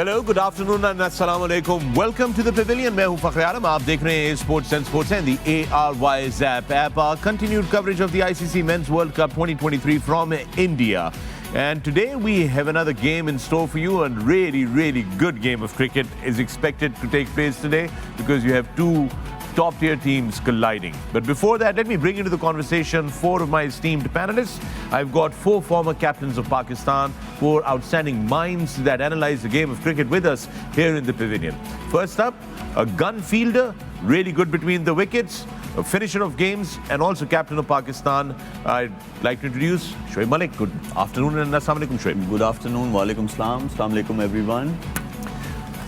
Hello, good afternoon and अस्सलाम वालेकुम। Welcome to the pavilion. मैं हूं फखर-ए-आलम। आप देख रहे हैं sports and the ARY Zap app. Our continued coverage of the ICC Men's World Cup 2023 from India. And today we have another game in store for you. A really good game of cricket is expected to take place today because you have two top-tier teams colliding. But before that, let me bring into the conversation four of my esteemed panelists. I've got four former captains of Pakistan, four outstanding minds that analyze the game of cricket with us here in the Pavilion. First up, a gun fielder, really good between the wickets, a finisher of games, and also captain of Pakistan. I'd like to introduce Shoaib Malik. Good afternoon and assalamu alaikum, Shoaib. Good afternoon, walaikum salam, assalamu alaikum everyone.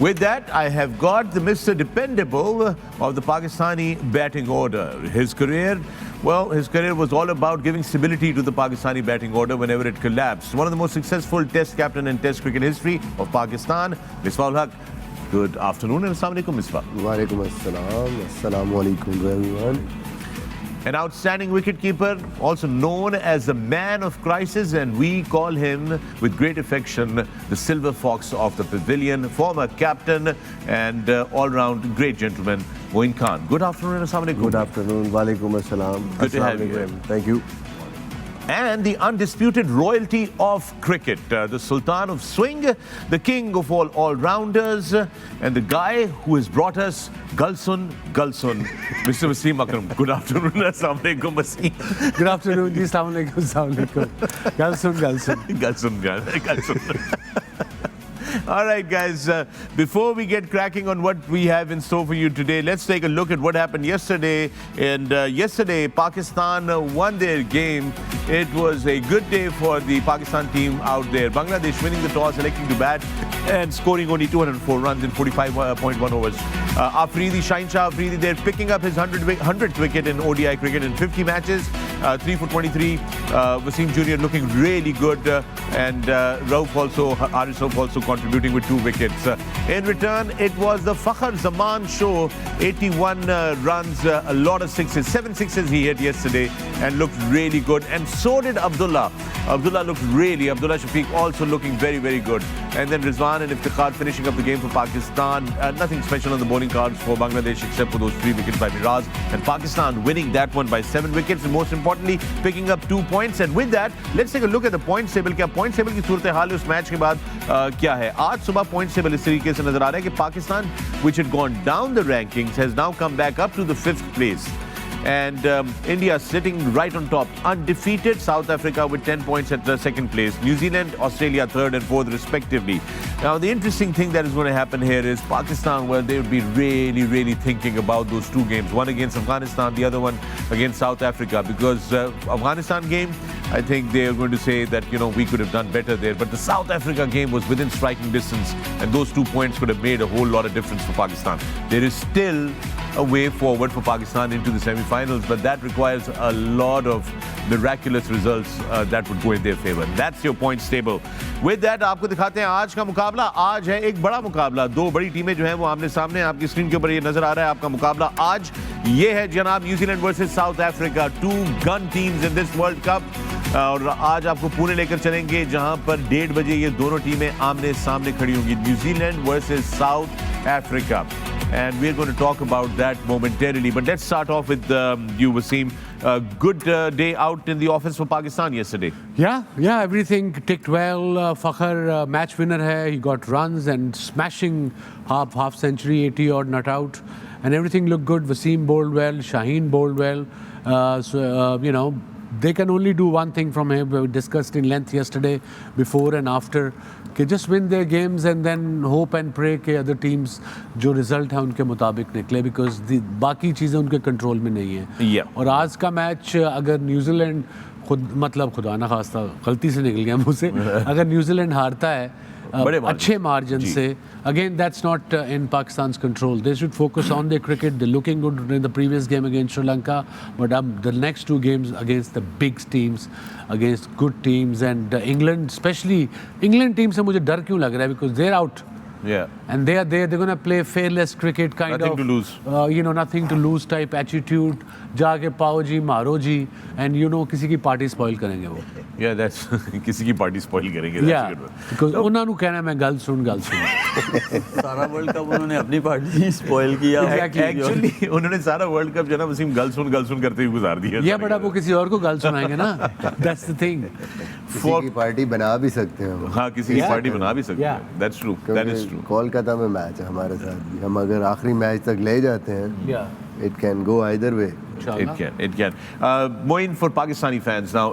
With that, I have got the Mr. Dependable of the Pakistani batting order. His career was all about giving stability to the Pakistani batting order whenever it collapsed. One of the most successful test captain in test cricket history of Pakistan, Misbah al-Haq. Good afternoon and assalamu alaikum, Misbah. Walaikum assalam. Assalamu alaikum to everyone. An outstanding wicketkeeper, also known as the man of crisis, and we call him with great affection the Silver Fox of the Pavilion, former captain and all-round great gentleman, Moin Khan. Good afternoon and assalamu alaikum. Good afternoon. Walaikum assalam. Good to have you here. Thank you. And the undisputed royalty of cricket, the Sultan of Swing, the king of all all-rounders, and the guy who has brought us Gulsun, Mr. Wasim Akram. Good afternoon, assalamu alaikum, Wasim. Good afternoon, ji, assalamu alaikum, assalamu alaikum. Gulsun. All right, guys, before we get cracking on what we have in store for you today, let's take a look at what happened yesterday. And yesterday, Pakistan won their game. It was a good day for the Pakistan team out there. Bangladesh winning the toss, electing to bat and scoring only 204 runs in 45.1 overs. Shaheen Shah Afridi there picking up his 100th wicket in ODI cricket in 50 matches. 3 for 23. Wasim Jr. looking really good. And Haris Rauf also contributing with 2 wickets. In return, it was the Fakhar Zaman show. 81 runs, a lot of sixes. 7 sixes he hit yesterday and looked really good. And so did Abdullah. Abdullah Shafiq also looking very good. And then Rizwan and Iftikhar finishing up the game for Pakistan. Nothing special on the bowling cards for Bangladesh except for those 3 wickets by Miraz. And Pakistan winning that one by 7 wickets. And most importantly, picking up 2 points. And with that, let's take a look at the points table. क्या points table की सूरत हाल है उस match के बाद क्या है? आज सुबह points table इस तरीके से नजर आ रहा है कि Pakistan, which had gone down the rankings, has now come back up to the 5th place. And India sitting right on top, undefeated. South Africa with 10 points at the 2nd place. New Zealand, Australia 3rd and 4th respectively. Now the interesting thing that is going to happen here is Pakistan, well, they would be really thinking about those 2 games. One against Afghanistan, the other one against South Africa. Because Afghanistan game, I think they are going to say that, we could have done better there. But the South Africa game was within striking distance. And those 2 points could have made a whole lot of difference for Pakistan. There is still a way forward for Pakistan into the semi-finals, but that requires a lot of miraculous results that would go in their favor. That's your points table. With that, आपको दिखाते हैं आज का मुकाबला. आज है एक बड़ा मुकाबला. 2 बड़ी टीमें जो हैं वो आमने सामने आपकी स्क्रीन के ऊपर ये नजर आ रहा है. आपका मुकाबला आज ये है जनाब New Zealand versus south Africa. 2 gun teams in this world cup. और आज आपको पुणे लेकर चलेंगे जहां पर 1:30 बजे ये दोनों टीमें आमने सामने खड़ी होंगी. New Zealand versus south Africa. And we're going to talk about that momentarily. But let's start off with you, Wasim. Good day out in the office for Pakistan yesterday. Yeah, everything ticked well. Fakhar match winner hai. He got runs and smashing half century, 80 odd not out. And everything looked good. Wasim bowled well, Shaheen bowled well. They can only do one thing from him. We discussed in length yesterday, before and after. Just win their games and then hope and pray कि other teams जो result है उनके मुताबिक निकले, because बाकी चीज़ें उनके control में नहीं है. और आज का मैच अगर न्यूजीलैंड खुदा ना खास्ता गलती से निकल गया मुझसे, अगर न्यूजीलैंड हारता है अच्छे मार्जिन से, again that's not in Pakistan's control. They should focus on their cricket. They're looking good in the previous game against Sri Lanka, but the next 2 games against the big teams, against good teams, and England, especially England team से मुझे डर क्यों लग रहा है, because they're out Yeah. And they are there. They're going to play fearless cricket kind Nothing of. to lose. Nothing to lose type attitude. जाके पाओ जी मारो जी and किसी की पार्टी स्पॉइल करेंगे वो. Yeah, that's किसी की पार्टी स्पॉइल करेंगे. Yeah. Because उन्होंने कहना मैं गल सुन. सारा वर्ल्ड कप उन्होंने अपनी पार्टी स्पॉइल किया. Actually उन्होंने सारा वर्ल्ड कप जो ना वसीम गल सुन करते हुए गुजार दिया. Yeah, but अब वो किसी और को गल सुनाएंगे ना. That's the thing. किसी की पार्टी बना भी सकते हैं. हाँ, किसी की पार्टी बना भी सकते हैं. That's true. That is true. Kolkata में मैच है हमारे साथ भी. हम अगर आखिरी मैच तक ले जाते हैं, it can go either way. It can. Moin, for Pakistani fans now,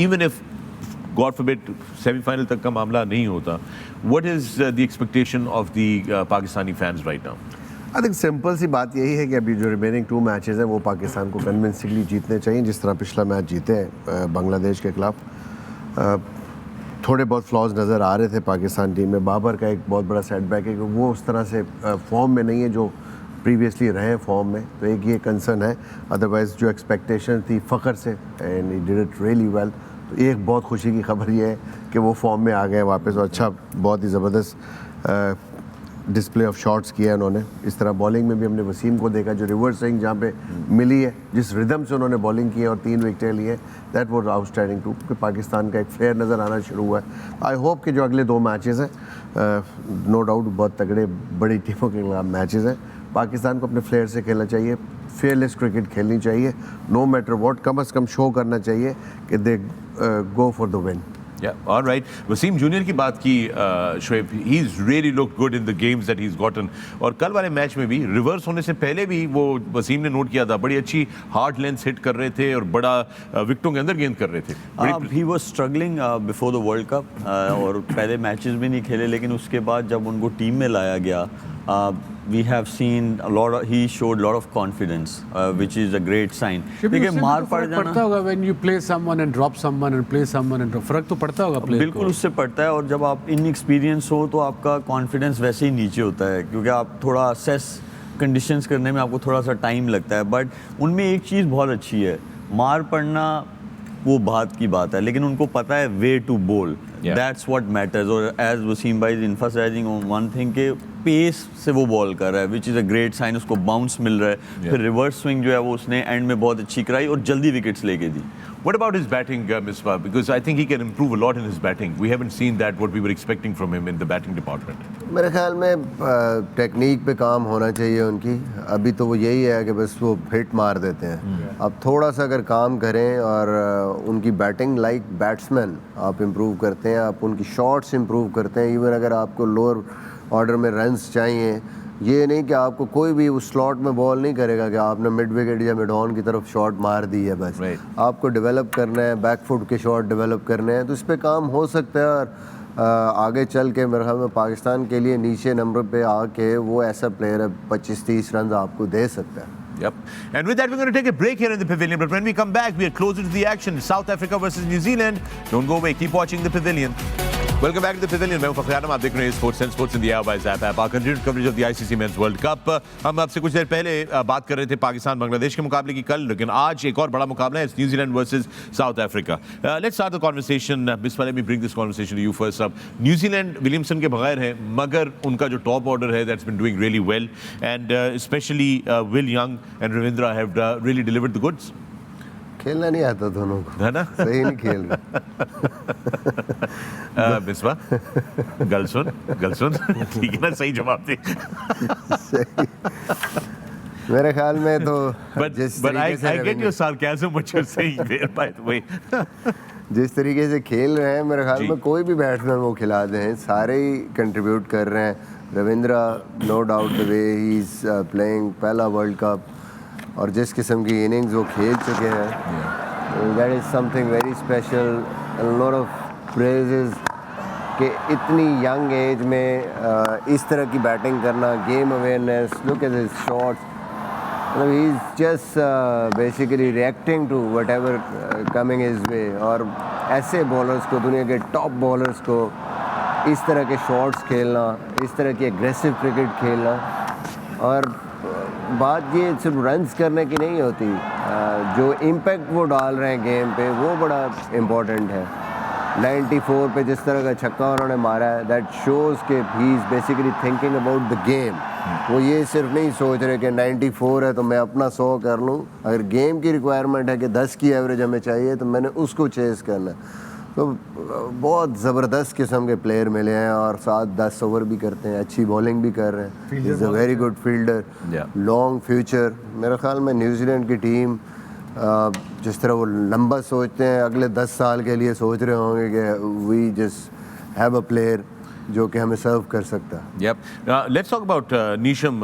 even if God forbid semi-final तक का मामला नहीं होता, what is the expectation of the Pakistani fans right now? I think simple सी बात यही है कि अभी जो रिमेनिंग 2 मैचेस हैं वो पाकिस्तान को कन्विंसिंगली जीतने चाहिए, जिस तरह पिछला मैच जीते हैं बांग्लादेश के खिलाफ. थोड़े बहुत फ्लॉज नज़र आ रहे थे पाकिस्तान टीम में. बाबर का एक बहुत बड़ा सेटबैक है कि वो उस तरह से फॉर्म में नहीं है जो प्रीवियसली रहे फॉर्म में, तो एक ये कंसर्न है. अदरवाइज़ जो एक्सपेक्टेशन थी फ़खर से and he did it really well, तो एक बहुत खुशी की खबर ये है कि वो फॉर्म में आ गए वापस. और अच्छा बहुत ही ज़बरदस्त डिस्प्ले ऑफ शॉट्स किया है उन्होंने. इस तरह बॉलिंग में भी हमने वसीम को देखा जो रिवर्स स्विंग जहाँ पे मिली है, जिस रिदम से उन्होंने बॉलिंग की है और 3 विकेटें ली है, दैट वाज आउटस्टैंडिंग टू. कि पाकिस्तान का एक फ्लेयर नज़र आना शुरू हुआ है. आई होप कि जो अगले 2 मैचेस हैं, नो डाउट बहुत तगड़े बड़ी टीमों के खिलाफ मैचेस हैं, पाकिस्तान को अपने फ्लेयर से खेलना चाहिए, फेयरलेस क्रिकेट खेलनी चाहिए, नो मैटर व्हाट. कम से कम शो करना चाहिए कि they go for the win. Yeah, all right. Wasim junior की बात की Shoaib, he's really looked good in the games that he's gotten. और कल वाले मैच में भी रिवर्स होने से पहले भी वो वसीम ने नोट किया था, बड़ी अच्छी हार्ड लेंथ हिट कर रहे थे और बड़ा विकेटों के अंदर गेंद कर रहे थे. he was struggling before the World Cup और पहले मैचेस भी नहीं खेले, लेकिन उसके बाद जब उनको टीम में लाया गया, we have seen a lot of, he showed a lot of confidence, which is a great sign. देखिए मार पड़ जाना पड़ता होगा when you play someone and drop someone and play someone and drop, फर्क तो पड़ता होगा प्लेयर को. बिल्कुल उससे पड़ता है. और जब आप इनएक्सपीरियंस हो तो आपका कॉन्फिडेंस वैसे ही नीचे होता है, क्योंकि आप थोड़ा असेस कंडीशंस करने में आपको थोड़ा सा टाइम लगता है. बट उनमें एक चीज़ बहुत अच्छी है, मार पड़ना वो बात की बात है, लेकिन उनको पता है way to bowl. That's what matters. और एज वसीम भाई is emphasizing on one thing के पेस से वो बॉल कर रहा है, which is a great sign. उसको बाउंस मिल रहा है. फिर रिवर्स स्विंग जो है वो उसने एंड में बहुत अच्छी कराई और जल्दी विकेट्स लेके दी. What about his batting, Misbah? Because I think he can improve a lot in his batting. We haven't seen that what we were expecting from him in the batting department. मेरे ख्याल में technique पे काम होना चाहिए उनकी. अभी तो वो यही है कि बस वो हिट मार देते हैं. अब थोड़ा सा अगर काम करें और उनकी बैटिंग लाइक बैट्समैन आप इम्प्रूव करते हैं, आप उनकी शॉट्स इम्प्रूव करते हैं. इवन अगर आपको लोअर ऑर्डर में रन्स चाहिए, ये नहीं कि आपको कोई भी उस स्लॉट में बॉल नहीं करेगा कि आपने मिड विकेट या मिड ऑन की तरफ शॉट मार दी है. बस आपको डेवलप करना है, बैक फुट के शॉट डेवलप करने हैं, तो इस पे काम हो सकता है. और आगे चल के मेरे ख्याल में पाकिस्तान के लिए नीचे नंबर पे आके वो ऐसा प्लेयर है 25-30 रन आपको दे सकता है. Yep. And with that, we're going to take a break here in the Pavilion. But when we come back, we are closer to the action. South Africa versus New Zealand. Don't go away. Keep watching the Pavilion. Welcome back to the Pavilion. मैं हूं फखर-ए-आलम, आप देख रहे हैं sports and sports India by zap app. Our continued coverage of the ICC Men's World Cup. हम आपसे कुछ देर पहले बात कर रहे थे पाकिस्तान बांग्लादेश के मुकाबले की कल, लेकिन आज एक और बड़ा मुकाबला है. It's New Zealand versus South Africa. Let's start the conversation. Misbah, let me bring this conversation to you first up. New Zealand Williamson के बगैर है, मगर उनका जो टॉप ऑर्डर है that's been doing really well, and especially Will Young and Ravindra have really delivered the goods. खेलना नहीं आता दोनों को, है ना? सही नहीं खेल रहे. मिसबा गल सुन ठीक है ना, सही जवाब दे. मेरे ख्याल में तो but I get your sarcasm what you're saying there, by the way. जिस तरीके से खेल रहे हैं, मेरे ख्याल में कोई भी बैट्समैन वो खिला दें, सारे ही कंट्रीब्यूट कर रहे हैं. Ravindra no doubt the way he is playing, पहला वर्ल्ड कप और जिस किस्म की इनिंग्स वो खेल चुके हैं, that is something very special. Lot of praises कि इतनी यंग एज में इस तरह की बैटिंग करना, game awareness, look at his shots. मतलब ही is just basically reacting to whatever coming his way. और ऐसे बॉलर्स को, दुनिया के टॉप बॉलर्स को इस तरह के शॉट्स खेलना, इस तरह की एग्रेसिव क्रिकेट खेलना. और बात ये सिर्फ रन्स करने की नहीं होती, जो इम्पैक्ट वो डाल रहे हैं गेम पे वो बड़ा इम्पोर्टेंट है. 94 पे जिस तरह का छक्का उन्होंने मारा है, दैट शोज के he is basically thinking about the game. वो ये सिर्फ नहीं सोच रहे कि 94 है तो मैं अपना 100 कर लूँ। अगर गेम की रिक्वायरमेंट है कि 10 की एवरेज हमें चाहिए तो मैंने उसको चेस करना है। तो बहुत ज़बरदस्त किस्म के प्लेयर मिले हैं और 7-10 ओवर भी करते हैं, अच्छी बॉलिंग भी कर रहे हैं। Is a very good fielder, long future. मेरे ख्याल में न्यूजीलैंड की टीम जिस तरह वो लंबा सोचते हैं, अगले 10 साल के लिए सोच रहे होंगे कि we just have a player जो कि हमें सर्व कर सकता है। Yep. Let's talk about Neesham.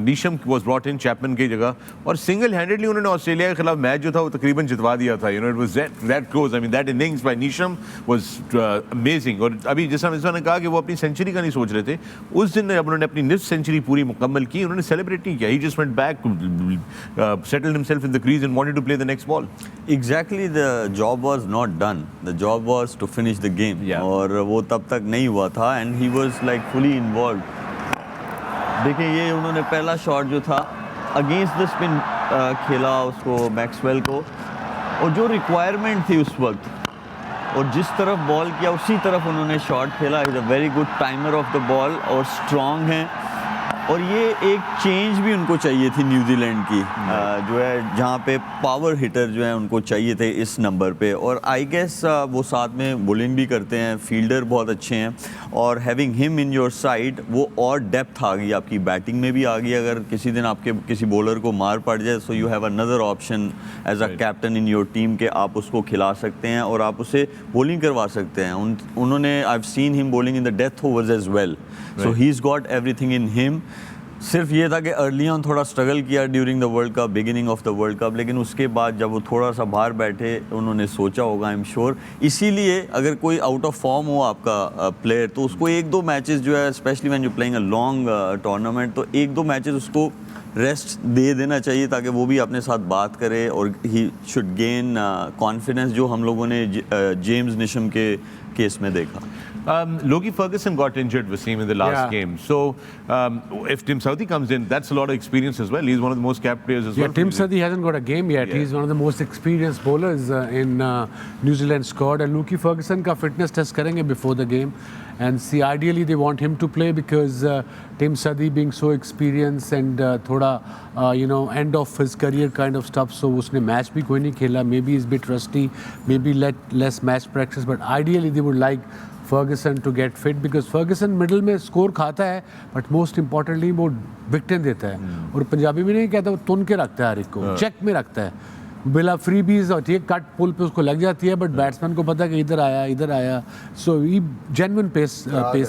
Neesham was brought in Chapman की जगह और सिंगल हैंडेडली उन्होंने ऑस्ट्रेलिया के खिलाफ मैच जो था वो तकरीबन जितवा दिया था। You know, it was that close. I mean, that innings by Neesham was amazing. और अभी जैसा मिस्बा ने कहा कि वो अपनी सेंचुरी का नहीं सोच रहे थे, उस दिन जब उन्होंने अपनी निफ्ट सेंचुरी पूरी मुकम्मल की, उन्होंने सेलिब्रेट नहीं किया। He just went back, settled himself in the crease and wanted to play the next ball. Exactly, the job was not done. The job was to finish the game. Yeah. और वो तब तक नहीं हुआ था and he was like fully involved. देखिए ये उन्होंने पहला शॉट जो था अगेंस्ट द स्पिन खेला उसको मैक्सवेल को, और जो रिक्वायरमेंट थी उस वक्त और जिस तरफ बॉल किया उसी तरफ उन्होंने शॉट खेला। Is a very good timer of the ball और स्ट्रॉन्ग हैं, और ये एक चेंज भी उनको चाहिए थी न्यूजीलैंड की, जो है जहाँ पे पावर हिटर जो है उनको चाहिए थे इस नंबर पे। और आई गेस वो साथ में बॉलिंग भी करते हैं, फील्डर बहुत अच्छे हैं, और having him in your side वो और डेप्थ आ गई आपकी बैटिंग में भी आ गई। अगर किसी दिन आपके किसी बॉलर को मार पड़ जाए so you have another option as a captain in your team के आप उसको खिला सकते हैं और आप उसे बॉलिंग करवा सकते हैं। उन्होंने I have seen him bowling in the death overs as well, so he is got everything in him. सिर्फ ये था कि अर्ली ऑन थोड़ा स्ट्रगल किया during the world cup, beginning of the world cup, लेकिन उसके बाद जब वो थोड़ा सा बाहर बैठे उन्होंने सोचा होगा आई एम श्योर। इसीलिए अगर कोई आउट ऑफ फॉर्म हो आपका प्लेयर तो उसको 1-2 मैचेस जो है, specially when you playing a long tournament, तो 1-2 मैचेस उसको रेस्ट दे देना चाहिए ताकि वो भी अपने साथ बात करे और ही शुड गेन कॉन्फिडेंस, जो हम लोगों ने जेम्स नीशम के केस में देखा। Logie Ferguson got injured, Wasim, in the last game. So, if Tim Southee comes in, that's a lot of experience as well. He's one of the most capped players as well. Yeah, Tim Southee hasn't got a game yet. He's one of the most experienced bowlers in New Zealand squad. And Logie Ferguson का fitness test करेंगे before the game. And see, ideally they want him to play because Tim Southee being so experienced and थोड़ा end of his career kind of stuff. So उसने match भी कोई नहीं खेला. Maybe he's a bit rusty. Maybe less match practice. But ideally they would like Ferguson to get fit because Ferguson middle में score खाता है but most importantly वो विकेटें देता है और पंजाबी में नहीं कहता, वो तुन के रखता है हर एक को, चेक में रखता है बिला फ्रीबीज और ठीक कट पुल पे उसको लग जाती है, बट बैट्समैन को पता है कि इधर आया, सो ये जेन्युइन पेस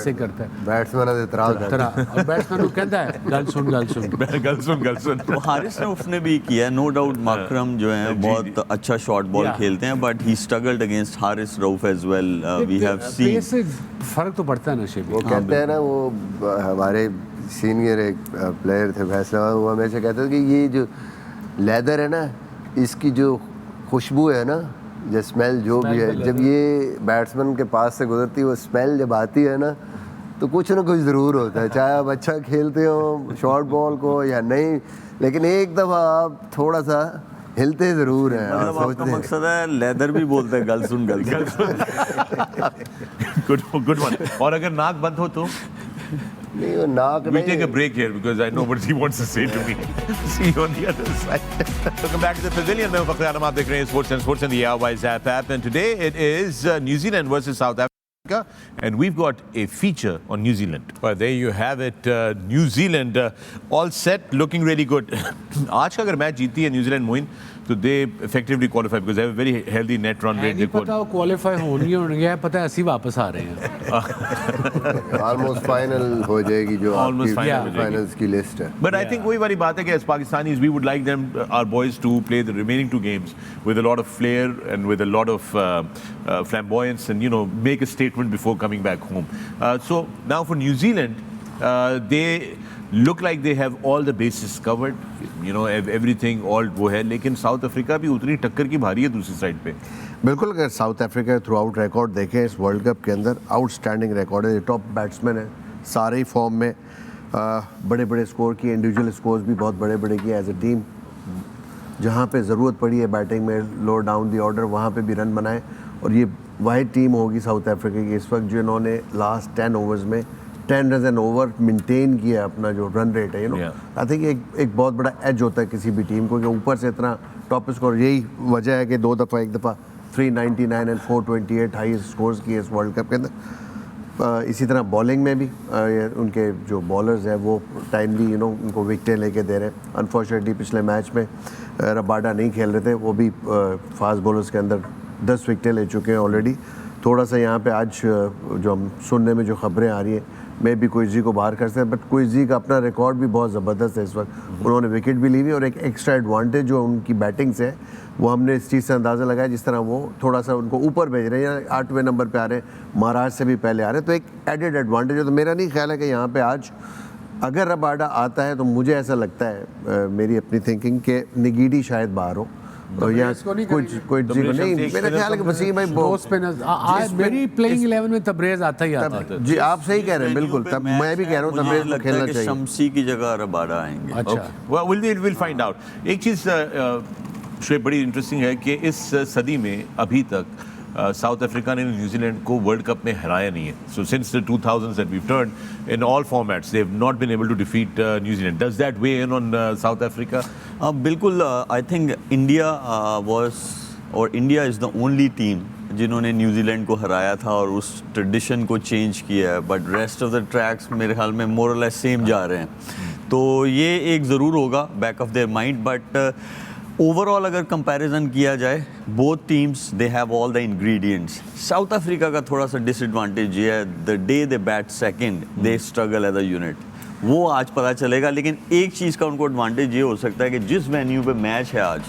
से करता है बैट्समैन और बैट्समैन को कहता है गल सुन। तो हारिस रऊफ ने भी किया, नो डाउट माकरम जो है बहुत अच्छा शॉर्ट बॉल खेलते हैं, but he struggled against Haris Rauf as well. We have seen फर्क तो पड़ता है ना शेब। वो कहते हैं ना, वो हमारे सीनियर एक प्लेयर थे फैसला, वो हमेशा कहते थे कि ये जो लेदर है ना, इसकी जो खुशबू है ना, जो स्मेल जो भी है, जब ये बैट्समैन के पास से गुजरती है, वो स्मेल जब आती है ना, तो कुछ ना कुछ ज़रूर होता है, चाहे आप अच्छा खेलते हो शॉर्ट बॉल को या नहीं, लेकिन एक दफ़ा आप थोड़ा सा हिलते ज़रूर हैं। मतलब आपका मकसद है लेदर भी बोलते हैं गल सुन गुड वन। और अगर नाक बंद हो तो नहीं, वो नाक we take a break here because I know what he wants to say to me. See you on the other side. Welcome back to the Pavilion. मैं Fakhar-e-Alam, आप देख रहे हैं Sports and the Airwise app, and today it is New Zealand versus South Africa, and we've got a feature on New Zealand. Well, there you have it. New Zealand all set, looking really good. आज का अगर match जीती है New Zealand, Moin, तो दे effectively qualify because they have a very healthy net run rate. नहीं पता वो qualify होनी है, पता है ऐसी वापस आ रहे हैं। ऑलमोस्ट फाइनल हो जाएगी जो Almost final हो फाइनल्स की लिस्ट है। But I think वही वाली बात है कि as Pakistanis we would like them, our boys, to play the remaining 2 games with a lot of flair and with a lot of flamboyance and make a statement before coming back home. So now for New Zealand, they look like they have all the bases covered, everything all वो है, लेकिन south Africa भी उतनी टक्कर की भारी है दूसरी साइड पे। बिल्कुल, अगर south Africa through out record देखें इस वर्ल्ड कप के अंदर, आउटस्टैंडिंग रिकॉर्ड है, टॉप बैट्समैन है, सारे ही फॉर्म में, बड़े बड़े स्कोर किए, इंडिविजुअल स्कोर्स भी बहुत बड़े बड़े किए एज ए टीम। जहाँ पे ज़रूरत पड़ी है बैटिंग में, लो डाउन दी ऑर्डर, वहाँ पे भी रन बनाए, और ये वाहिद टीम होगी साउथ अफ्रीका की इस वक्त जिन्होंने लास्ट 10 ओवर्स में 10 रन एंड ओवर मेंटेन किया अपना जो रन रेट है, यू नो आई थिंक एक बहुत बड़ा एज होता है किसी भी टीम को कि ऊपर से इतना टॉप स्कोर। यही वजह है कि एक दफ़ा 399 एंड 428 हाई स्कोर्स किए इस वर्ल्ड कप के अंदर। इसी तरह बॉलिंग में भी उनके जो बॉलर्स हैं वो टाइमली उनको विकटें लेके दे रहे हैं। अनफॉर्चुनेटली पिछले मैच में रबाडा नहीं खेल रहे थे, वो भी फास्ट बॉलर्स के अंदर 10 विकटें ले चुके हैं ऑलरेडी। थोड़ा सा यहाँ पे आज जो हम सुनने में जो खबरें आ रही हैं, मे भी क्विजी को बाहर कर सकते हैं, बट क्विजी का अपना रिकॉर्ड भी बहुत ज़बरदस्त है इस वक्त। उन्होंने विकेट भी ली हुई और एक एक्स्ट्रा एडवांटेज जो उनकी बैटिंग से है वो हमने इस चीज़ से अंदाज़ा लगाया, जिस तरह वो थोड़ा सा उनको ऊपर भेज रहे हैं, 8वें नंबर पे आ रहे हैं, महाराज से भी पहले आ रहे हैं, तो एक एडेड एडवांटेज है। तो मेरा नहीं ख्याल है कि यहाँ पे आज अगर रबाडा आता है तो मुझे ऐसा लगता है, मेरी अपनी थिंकिंग, कि निगीडी शायद बाहर हो और यहाँ कुछ जी को नहीं। मेरा ख्याल है कि वसीम भाई मेरी प्लेइंग 11 में तबरेज आता ही आता है। जी आप सही कह रहे हैं, बिल्कुल। तब मैं भी कह रहा हूँ तबरेज को खेलना चाहिए। शम्सी की जगह रबाडा आएंगे। अच्छा, विल फाइंड आउट। एक चीज़ शोएब बड़ी इंटरेस्टिंग है कि इस सदी में अभी तक साउथ अफ्रीका ने न्यूजीलैंड को वर्ल्ड कप में हराया नहीं है। So since the 2000s that we've turned in all formats they have not been able to defeat New Zealand. Does that weigh in on South Africa? बिल्कुल। I think India India is the only team जिन्होंने New Zealand को हराया था और उस tradition को change किया है, but rest of the tracks मेरे ख्याल में मोर और लेस सेम जा रहे हैं। तो ये एक ज़रूर होगा back of their mind, but overall अगर कंपैरिजन किया जाए both teams they have all the ingredients. South Africa का थोड़ा सा डिसएडवांटेज ये है, the day they bat second they struggle as a unit, वो आज पता चलेगा। लेकिन एक चीज़ का उनको एडवांटेज ये हो सकता है कि जिस वेन्यू पे मैच है आज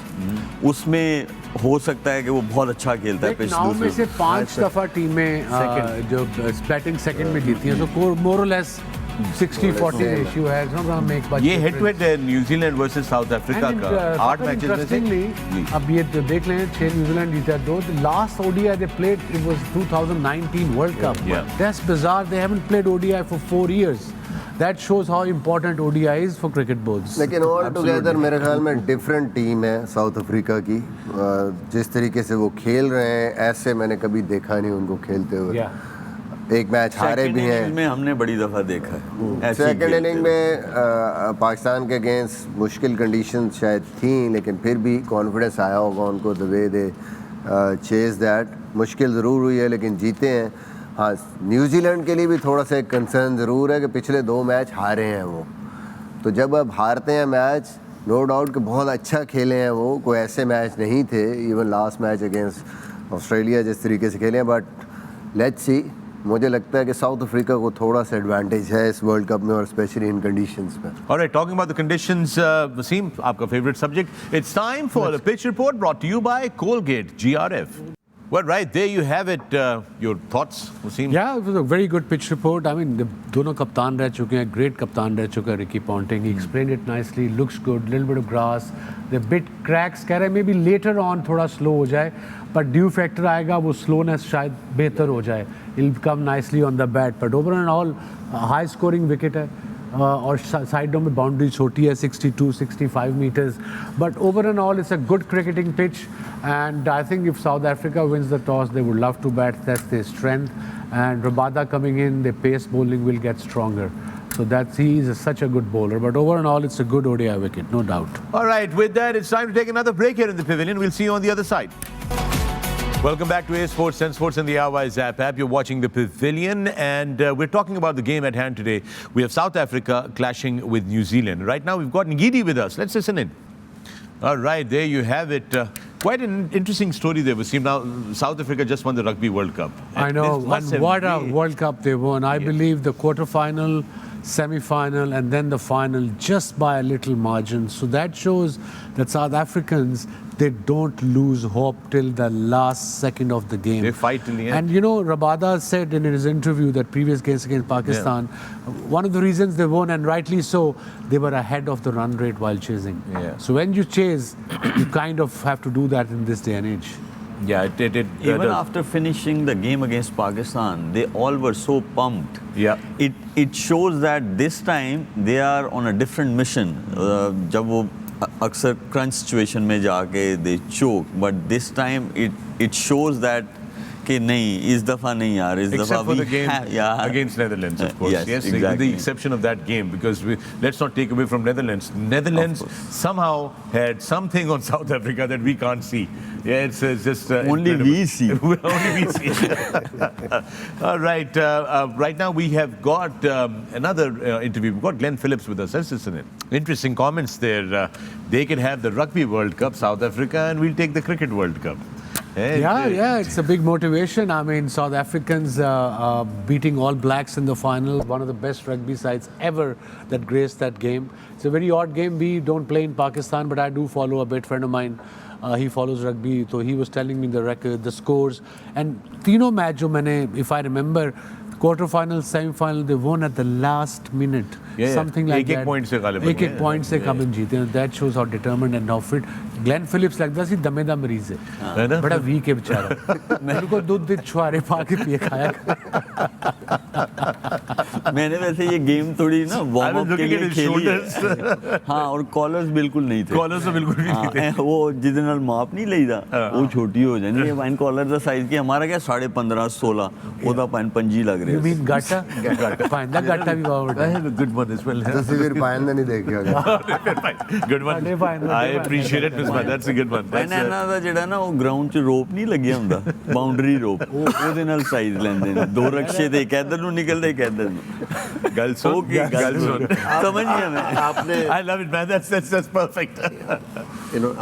उसमें हो सकता है कि वो बहुत अच्छा खेलता है। नाउ में से 5 दफ़ा टीमें जो बैटिंग सेकंड में जीती हैं, तो मोर और लेस 60-40 रेशियो है। ये हेड टू हेड है न्यूजीलैंड वर्सेस साउथ अफ्रीका का 8 मैचेस में से। अब ये तो देख लें 6 न्यूजीलैंड जीता, 2 last ODI they played it was 2019 world cup. That's bizarre, they haven't played ODI for 4 years. That shows how important ODI is for cricket boards. लेकिन ऑल टुगेदर मेरे ख्याल में डिफरेंट टीम है साउथ अफ्रीका की। जिस तरीके से वो खेल रहे हैं ऐसे मैंने कभी देखा नहीं उनको खेलते हुए। एक मैच हारे भी हैं, में हमने बड़ी दफ़ा देखा है। सेकंड इनिंग में पाकिस्तान के अगेंस्ट मुश्किल कंडीशंस शायद थी, लेकिन फिर भी कॉन्फिडेंस आया होगा उनको, the way they chase that. मुश्किल ज़रूर हुई है लेकिन जीते हैं। हाँ, न्यूजीलैंड के लिए भी थोड़ा सा एक कंसर्न ज़रूर है कि पिछले 2 मैच हारे हैं वो, तो जब अब हारते हैं मैच, नो डाउट कि बहुत अच्छा खेले हैं वो, कोई ऐसे मैच नहीं थे। Even last match against Australia जिस तरीके से खेले हैं, बट लेट्स सी। मुझे लगता है कि साउथ अफ्रीका को थोड़ा सा एडवांटेज है इस वर्ल्ड कप में, और स्पेशली इन कंडीशंस में। Alright, talking about the conditions, Wasim, आपका favorite subject. It's time for the pitch report brought to you by Colgate GRF. Well, right, there you have it. Your thoughts, Wasim? Yeah, it was a very good pitch report. I mean, दोनों कप्तान रह चुके हैं, great कप्तान रह चुका है Ricky Ponting. He explained it nicely. Looks good. Little bit of grass. The bit cracks. कह रहे हैं maybe later on थोड़ा slow हो जाए, but due factor आएगा, वो slowness शायद बेहतर हो जाए. He'll come nicely on the bat. But over and all, high scoring wicket है. और साइडों में बाउंड्री छोटी है 62-65 meters, but over and all it's a good cricketing pitch and I think if South Africa wins the toss they would love to bat, that's their strength and Rabada coming in the pace bowling will get stronger, so he is such a good bowler, but over and all it's a good ODI wicket, no doubt. All right, with that it's time to take another break here in the Pavilion. We'll see you on the other side. Welcome back to A Sports and Sports and the Airwise app. You're watching the Pavilion and we're talking about the game at hand today. We have South Africa clashing with New Zealand. Right now we've got Ngidi with us. Let's listen in. All right, there you have it. Quite an interesting story there, Wasim. Now, South Africa just won the Rugby World Cup. I know, and what a World Cup they won. I believe the quarter-final, semi-final and then the final just by a little margin. So that shows that South Africans, they don't lose hope till the last second of the game. They fight till the end. And you know, Rabada said in his interview that previous games against Pakistan, one of the reasons they won, and rightly so, they were ahead of the run rate while chasing. So when you chase, you kind of have to do that in this day and age. Yeah, even after finishing the game against Pakistan, they all were so pumped. Yeah, it shows that this time they are on a different mission. जब वो अक्सर crunch situation में जाके they choke, but this time it shows that कि नहीं इस दफ़ा नहीं यार, इस दफ़ा Except for the game yeah. against Netherlands, of course. Yes, With exactly. the exception of that game, because let's not take away from Netherlands. Netherlands somehow had something on South Africa that we can't see. Yeah, it's just Only incredible. we see. Only we see. All right. Right now we have got another interview. We've got Glenn Phillips with us. Let's listen in. Interesting comments there. They can have the Rugby World Cup, South Africa, and we'll take the Cricket World Cup. Yeah, it's a big motivation. I mean, South Africans beating All Blacks in the final, one of the best rugby sides ever that graced that game. It's a very odd game. We don't play in Pakistan, but I do follow a bit. Friend of mine, he follows rugby, so he was telling me the record, the scores. And तीनों match जो मैंने, if I remember, quarter-final, semi-final, they won at the last minute. Something like that. एक point से गालिब बन एक point से कम इन जीते. That shows how determined and how fit. Glenn Phillips लगता सी दमेदा मरीज है. बड़ा weak है बेचारा. मेरे को दूध छुआरे पाके पिए खाया. मैंने वैसे ये गेम थोड़ी ना वार्म अप के लिए खेली है. हाँ, और कॉलर्स बिल्कुल नहीं थे. कॉलर्स तो बिल्कुल नहीं थे. वो जितने नाल माप नहीं लईदा, वो छोटी हो जानी है. वाइन कॉलर दा साइज की हमारा क्या 15.5 16 ਉਹਦਾ ਪੰਜੀ ਲੱਗ ਰਿਹਾ. You mean gatta? Fine, that gatta भी बहुत I have a good one as well. ਤੁਸੀਂ ਫਿਰ ਪਾਇਨ ਦਾ ਨਹੀਂ ਦੇਖਿਆ Good one. I appreciate it, Misbah. That's a good one. ਮੈਨੇ ਇਹਨਾਂ ਦਾ ਜਿਹੜਾ ਨਾ ਉਹ ਗਰਾਊਂਡ 'ਚ ਰੋਪ ਨਹੀਂ ਲੱਗਿਆ ਹੁੰਦਾ, ਬਾਉਂਡਰੀ ਰੋਪ, ਉਹਦੇ ਨਾਲ ਸਾਈਜ਼ ਲੈਂਦੇ ਨੇ. ਦੋ ਰਕਸ਼ੇ ਦੇ ਇੱਕ ਇੱਧਰ ਨੂੰ ਨਿਕਲਦੇ ਇੱਕ ਇੱਧਰ ਨੂੰ. ਗੱਲ ਸੁਣ. समझ गया मैं. आपने I love it, man. That's perfect.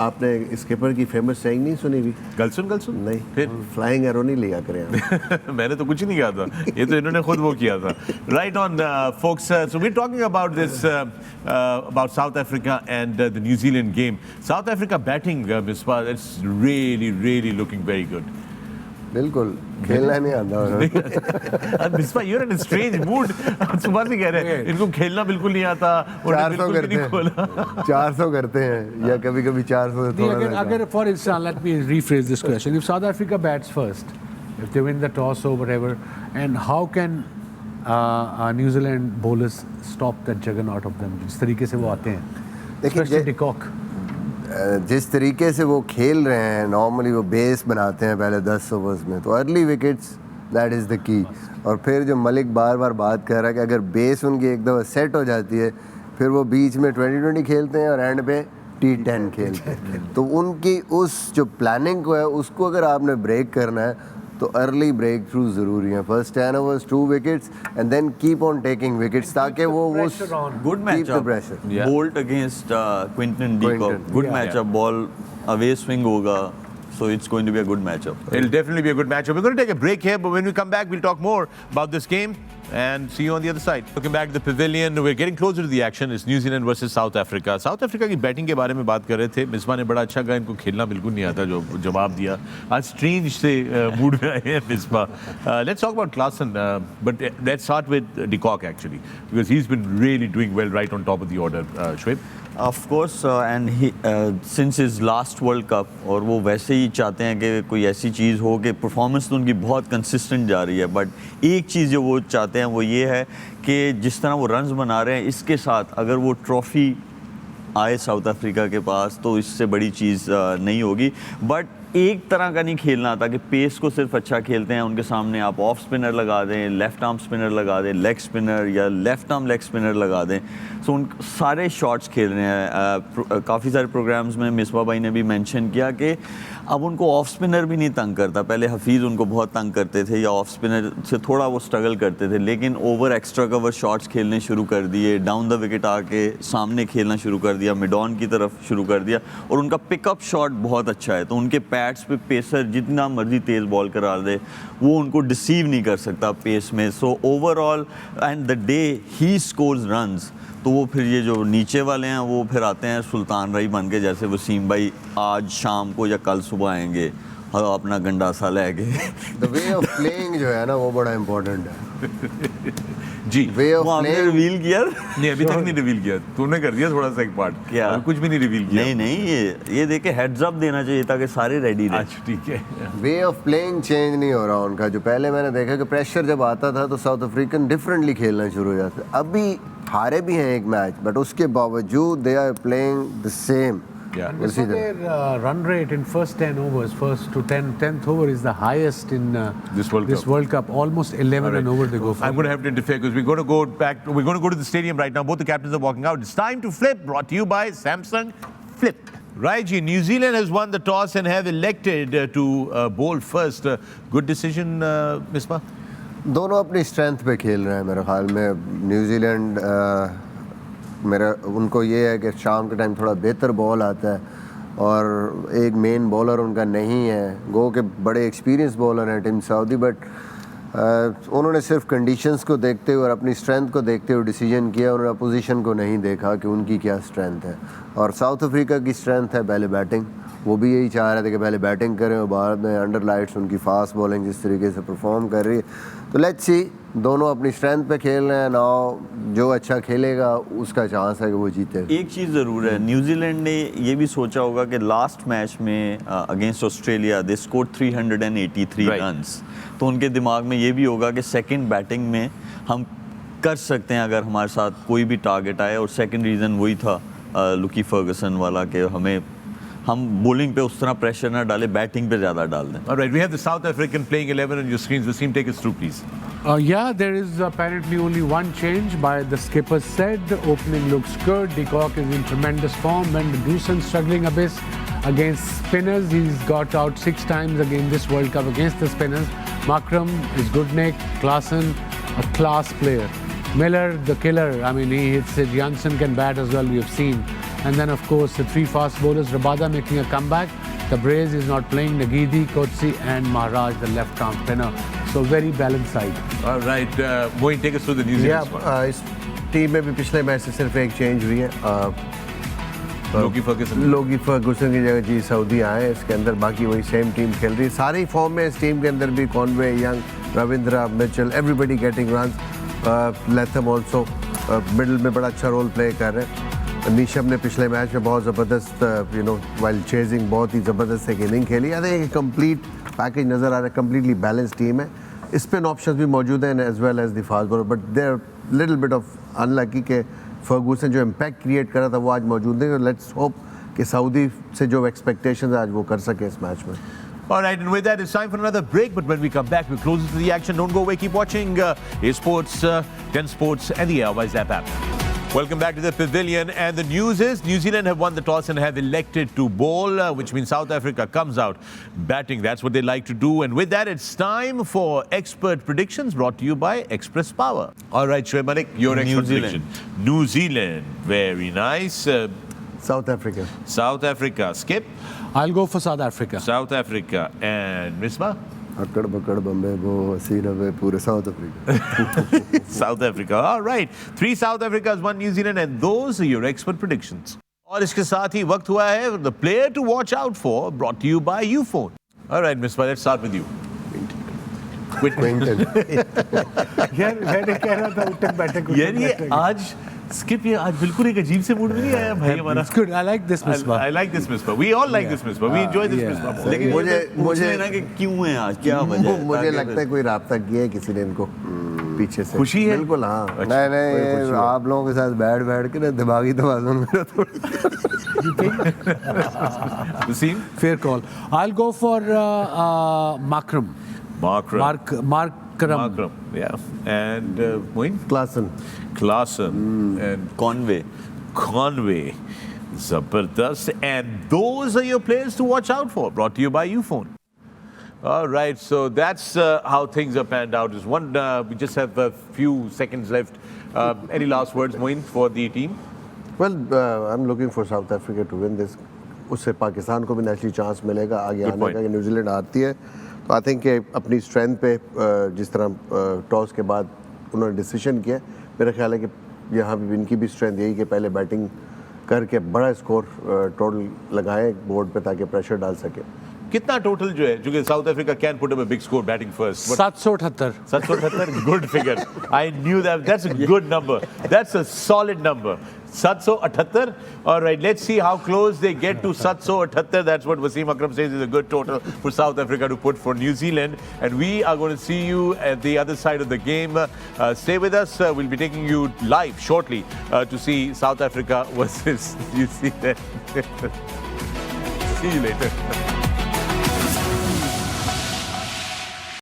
आपने स्किपर की फेमस saying नहीं सुनी भी? गल सुन. नहीं, फिर फ्लाइंग एरो नहीं लिया करें. मैंने तो कुछ ही नहीं कहा था. ये तो इन्होंने खुद वो किया था. Right on, folks. So we're talking about this, about South Africa and the New Zealand game. South Africa batting, Misbah, it's really looking very good. बिल्कुल खेलना नहीं आता उन्हें. Misbah, you're in a strange mood. सुबह से कह रहे हैं इनको खेलना बिल्कुल नहीं आता. 400 करते हैं. 400 करते हैं या कभी-कभी 400 से थोड़ा. अगर for instance, let me rephrase this question. If South Africa bats first, if they win the toss or whatever, and how can New Zealand bowlers stop that juggernaut of them? जिस तरीके से वो आते हैं, especially de Kock. जिस तरीके से वो खेल रहे हैं, नॉर्मली वो बेस बनाते हैं पहले 10 ओवर्स में, तो early wickets that is the key. और फिर जो मलिक बार बार बात कर रहा है कि अगर बेस उनकी एक दफ़ा सेट हो जाती है, फिर वो बीच में 20-20 खेलते हैं और एंड पे T10 खेलते हैं. तो उनकी उस जो प्लानिंग को है, उसको अगर आपने ब्रेक करना है तो अर्ली ब्रेक थ्रू ज़रूरी है. First 10 overs 2 wickets and then keep on taking wickets ताकि वो उस good matchup. Bolt against Quinton de Kock. Good matchup. Ball away swing होगा. So it's going to be a good matchup. It'll definitely be a good matchup. We're going to take a break here, but when we come back, we'll talk more about this game and see you on the other side. Looking back at the pavilion, we're getting closer to the action. It's New Zealand versus South Africa. South Africa की batting के बारे में बात कर रहे थे. मिसबा ने बड़ा अच्छा कहा, इनको खेलना बिल्कुल नहीं आता, जो जवाब दिया. आज स्ट्रेंज से मूड में आए हैं Misbah. Let's talk about Klaasen, but let's start with de Kock actually, because he's been really doing well right on top of the order. Shoaib? Of course, and he since his last World Cup, और वो वैसे ही चाहते हैं कि कोई ऐसी चीज़ हो कि परफॉर्मेंस तो उनकी बहुत कंसिस्टेंट जा रही है. बट एक चीज़ जो वो चाहते हैं वो ये है कि जिस तरह वो रन्स बना रहे हैं, इसके साथ अगर वो ट्रॉफ़ी आए साउथ अफ्रीका के पास तो इससे बड़ी चीज़ नहीं होगी. बट एक तरह का नहीं खेलना आता कि पेस को सिर्फ अच्छा खेलते हैं. उनके सामने आप ऑफ स्पिनर लगा दें, लेफ्ट आर्म स्पिनर लगा दें, लेग स्पिनर या लेफ्ट आर्म लेग स्पिनर लगा दें. सो उन सारे शॉट्स खेल रहे हैं. काफ़ी सारे प्रोग्राम्स में मिसबा भाई ने भी मेंशन किया कि अब उनको ऑफ स्पिनर भी नहीं तंग करता. पहले हफीज़ उनको बहुत तंग करते थे या ऑफ स्पिनर से थोड़ा वो स्ट्रगल करते थे, लेकिन ओवर एक्स्ट्रा कवर शॉट्स खेलने शुरू कर दिए. डाउन द विकेट आके सामने खेलना शुरू कर दिया, मिड ऑन की तरफ शुरू कर दिया. और उनका पिकअप शॉट बहुत अच्छा है, तो उनके पैड्स पे पेसर जितना मर्जी तेज़ बॉल करा दे, वो उनको डिसीव नहीं कर सकता पेस में. So overall and the day he scores runs, तो वो फिर ये जो नीचे वाले हैं वो फिर आते हैं सुल्तान रही बन के, जैसे वसीम भाई आज शाम को या कल सुबह आएंगे अपना गंडासा लेके. द वे ऑफ प्लेइंग जो है ना वो बड़ा इम्पोर्टेंट है. जी, वे ऑफ आपने रिवील किया नहीं, अभी तक नहीं रिवील किया. तूने कर दिया थोड़ा सा एक पार्ट. क्या कुछ भी नहीं रिवील किया? नहीं, ये देखे हेड्स अप देना चाहिए ताकि सारे रेडी रहे. अच्छा ठीक है. वे ऑफ प्लेइंग चेंज नहीं हो रहा उनका. जो पहले मैंने देखा कि प्रेशर जब आता था तो साउथ अफ्रीकन डिफरेंटली खेलना शुरू हो जाते. अभी हारे भी हैं एक मैच, बट उसके बावजूद they are playing the same. Yeah. And We'll see their run rate in first 10 overs, first to 10th over is the highest in This World Cup. Almost 11 and over they go for. I'm going to have to interfere because we're going to go back. We're going to go to the stadium right now. Both the captains are walking out. It's time to flip. Brought to you by Samsung Flip. Right, Ji. New Zealand has won the toss and have elected to bowl first. Good decision, Misbah? दोनों अपनी strength पे खेल रहे हैं मेरे ख्याल में New Zealand मेरा उनको ये है कि शाम के टाइम थोड़ा बेहतर बॉल आता है और एक मेन बॉलर उनका नहीं है गो के बड़े एक्सपीरियंस बॉलर हैं टीम सऊदी बट उन्होंने सिर्फ कंडीशंस को देखते हुए और अपनी स्ट्रेंथ को देखते हुए डिसीजन किया उन्होंने अपोजिशन को नहीं देखा कि उनकी क्या स्ट्रेंथ है और साउथ अफ्रीका की स्ट्रेंथ है पहले बैटिंग वो भी यही चाह रहे थे कि पहले बैटिंग करें और बाद में अंडर लाइट्स उनकी फास्ट बॉलिंग जिस तरीके से परफॉर्म कर रही है तो लेट्स सी दोनों अपनी स्ट्रेंथ पे खेल रहे हैं नाउ जो अच्छा खेलेगा उसका चांस है कि वो जीते एक चीज़ ज़रूर है न्यूजीलैंड ने ये भी सोचा होगा कि लास्ट मैच में against Australia they score 383 runs तो उनके दिमाग में ये भी होगा कि सेकंड बैटिंग में हम कर सकते हैं अगर हमारे साथ कोई भी टारगेट आए और सेकंड रीज़न वही था लुकी फर्गसन वाला कि हम बॉलिंग पे उस तरह प्रेशर ना डालें बैटिंग पे ज़्यादा डाल दें All right, we have the South African playing 11 on your screens. Wasim, take us through, please. Yeah, there is apparently only one change by the skipper said. The opening looks good. De Kock is in tremendous form. And Doosan struggling a bit against spinners. He's got out 6 times again this World Cup against the spinners. Makram is good nick. Klaassen, a class player. Miller, the killer. I mean, he hits it. Janssen can bat as well, we have seen. And then, of course, the 3 fast bowlers. Rabada making a comeback. The Braze is not playing. Nagidi, Kotsi and Maharaj, the left-arm spinner. So, very balanced side. All right, Moin, take us through the New Zealand squad. इस team में भी पिछले match से सिर्फ एक change हुई है Logie Ferguson की जगह जी सऊदी आए इसके अंदर बाकी वही सेम टीम खेल रही है सारी फॉर्म में इस टीम के अंदर भी Conway young Ravindra Mitchell everybody getting runs Latham also middle में बड़ा अच्छा रोल प्ले कर रहे हैं निशम ने पिछले मैच में बहुत ज़बरदस्त वाइल चेजिंग बहुत ही ज़बरदस्त एक इनिंग खेली आई थिंक कंप्लीट पैकेज नज़र आ रहा है कम्प्लीटली बैलेंस टीम है स्पिन ऑप्शंस भी मौजूद हैं as well as the fast bowler but there little bit of unlucky के फर्गूसन जो इम्पैक्ट क्रिएट करा था वो आज मौजूद है लेट्स होप कि सऊदी से जो एक्सपेक्टेशंस आज वो कर सके इस मैच में All right, and with that, it's time for another break. But when we come back, we're closer to the action. Don't go away. Keep watching A Sports, 10 Sports, and the Airwise app. Welcome back to the Pavilion. And the news is New Zealand have won the toss and have elected to bowl, which means South Africa comes out batting. That's what they like to do. And with that, it's time for expert predictions brought to you by Express Power. All right, Shoaib Malik, your expert prediction. New Zealand. Very nice. South Africa. South Africa. Skip. I'll go for South Africa. South Africa. And Misbah? अकड़ बकड़ बम्बे वो अस्सी नब्बे पूरे south Africa South Africa. All right. 3 South Africas, 1 New Zealand, and those are your expert predictions. और इसके साथ ही वक्त हुआ है the player to watch out for, brought to you by Ufone. All right, Misbah, let's start with you. Quinton यार मैंने कह रहा था उठक बैठक यार ये आज स्किप ये आज बिल्कुल एक अजीब से मूड में नहीं आया भाई हमारा It's good. I like this Misbah. I like this Misbah. We all like this Misbah. We enjoy this Misbah. लेकिन मुझे मुझे ना कि क्यों है आज क्या वजह है मुझे लगता है कोई राब्ता किया है किसी ने इनको पीछे से खुशी है? बिल्कुल हाँ नहीं नहीं आप लोगों के साथ बैठ बैठ के ना दिमागी तवाज़ुन मेरा Wasim? Fair call. I'll go for Makram. Makram. Yeah. And Moin? Klaasen And Conway Zabardast. And those are your players to watch out for. Brought to you by Ufone. All right, so that's how things are panned out. Is one. We just have a few seconds left. Any last words, Moin, for the team? Well, I'm looking for South Africa to win this. उससे पाकिस्तान को भी national chance मिलेगा आगे Good आने point. का कि New Zealand आती है तो आई थिंक अपनी स्ट्रेंथ पे जिस तरह टॉस के बाद उन्होंने डिसीजन किया मेरा ख्याल है कि यहाँ भी इनकी भी स्ट्रेंथ यही कि पहले बैटिंग करके बड़ा स्कोर टोटल लगाएं बोर्ड पे ताकि प्रेशर डाल सके कितना टोटल जो है क्योंकि south Africa can put up a big score batting first 778. 778 good figure. I knew that. That's a good number. That's a solid number. 778. All right, let's see how close they get to 778. That's what Wasim Akram says is a good total for South Africa to put for New Zealand. And we are going to see you at the other side of the game. Stay with us. We'll be taking you live shortly to see South Africa versus New Zealand. See you later.